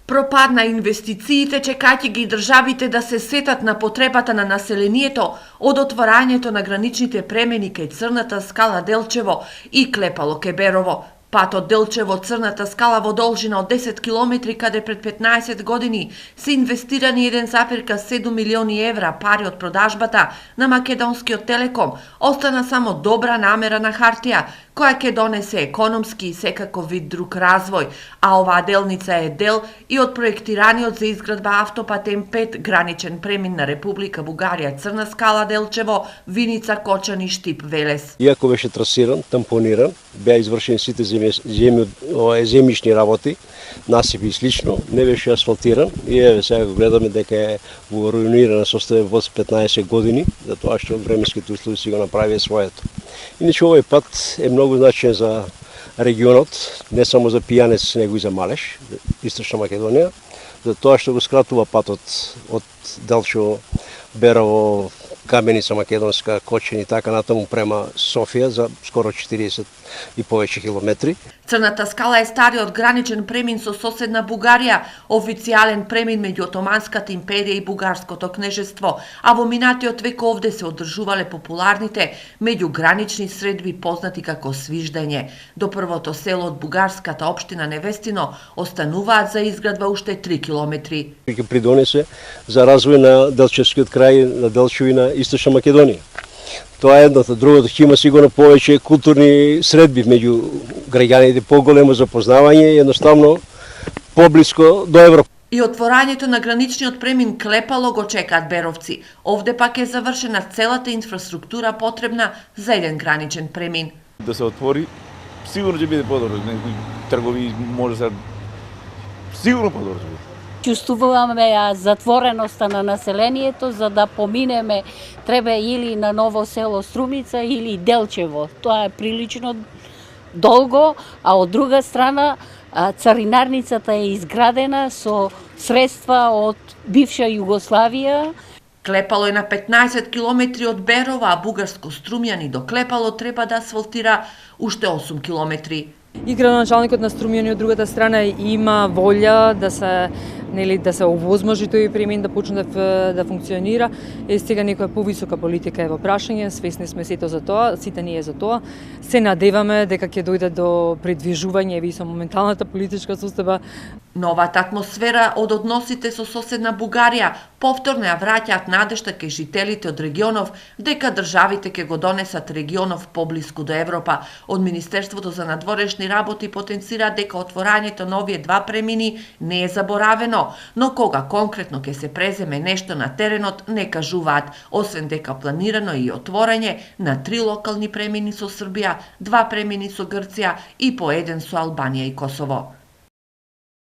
Пропад на инвестициите чекајќи ги државите да се сетат на потребата на населението од отворањето на граничните премини кај Црната скала Делчево и Клепало Кеберово. Патот Делчево-Црната скала во должина од 10 километри, каде пред 15 години се инвестирани 1,7 милиони евра пари од продажбата на македонскиот Телеком, остана само добра намера на хартија, која ќе донесе економски и секако вид друг развој, а оваа делница е дел и од проектираниот за изградба автопат М5 граничен премин на Република Бугарија Црна скала Делчево, Виница, Кочани, Штип, Велес. Иако беше трасиран, тампониран, беа извршени сите земјишни работи, насипи и слично, не беше асфалтиран и еве сега го гледаме дека е во руинирана состојба во 15 години, затоа што временските услови си го направија своето. Иначе овој пат е многу значаен за регионот, не само за Пијанец, него и за Малеш, Источна Македонија, за тоа што го скратува патот од Делчево, Берово, Каменица Македонска, Кочани и така натаму према Софија за скоро 40 и повеќе километри. Црната скала е стариот граничен премин со соседна Бугарија, официјален премин меѓу Отоманската империја и Бугарското кнежество, а во минатиот век овде се одржувале популарните меѓугранични средби познати како свиждање. До првото село од бугарската општина Невестино остануваат за изградба уште 3 километри. Ќе придонесе за развој на Делчевскиот крај, на Делчево и на Источна Македонија. Тоа е едното. Другото, ќе има сигурно повеќе културни средби меѓу граѓаните, поголемо запознавање и едноставно поблиско до Европа. И отворањето на граничниот премин Клепало го чекаат беровци. Овде пак е завршена целата инфраструктура потребна за еден граничен премин. Да се отвори, сигурно ќе биде подобро. Тргови може се сигурно подобро. Чувствуваме ја затвореноста на населението, за да поминеме треба или на Ново село Струмица или Делчево. Тоа е прилично долго, а од друга страна царинарницата е изградена со средства од бивша Југославија. Клепало е на 15 километри од Берова, а бугарско Струмјани до Клепало треба да асфалтира уште 8 километри. И градоначалникот на Струмјани од другата страна има волја да се овозможи тој премин да почне да функционира. Сега некоја повисока политика е во прашање, свесни сме сите за тоа, сите ние за тоа. Се надеваме дека ќе дојде до придвижување и со моменталната политичка состојба. Новата атмосфера од односите со соседна Бугарија повторно ја враќаат надежта кај жителите од регионов дека државите ќе го донесат регионов поблиску до Европа. Од Министерството за надворешни работи потенцира дека отворањето на овие два премини не е заборавено, но кога конкретно ќе се преземе нешто на теренот не кажуваат, освен дека планирано и отворање на 3 локални премини со Србија, 2 премини со Грција и по 1 со Албанија и Косово.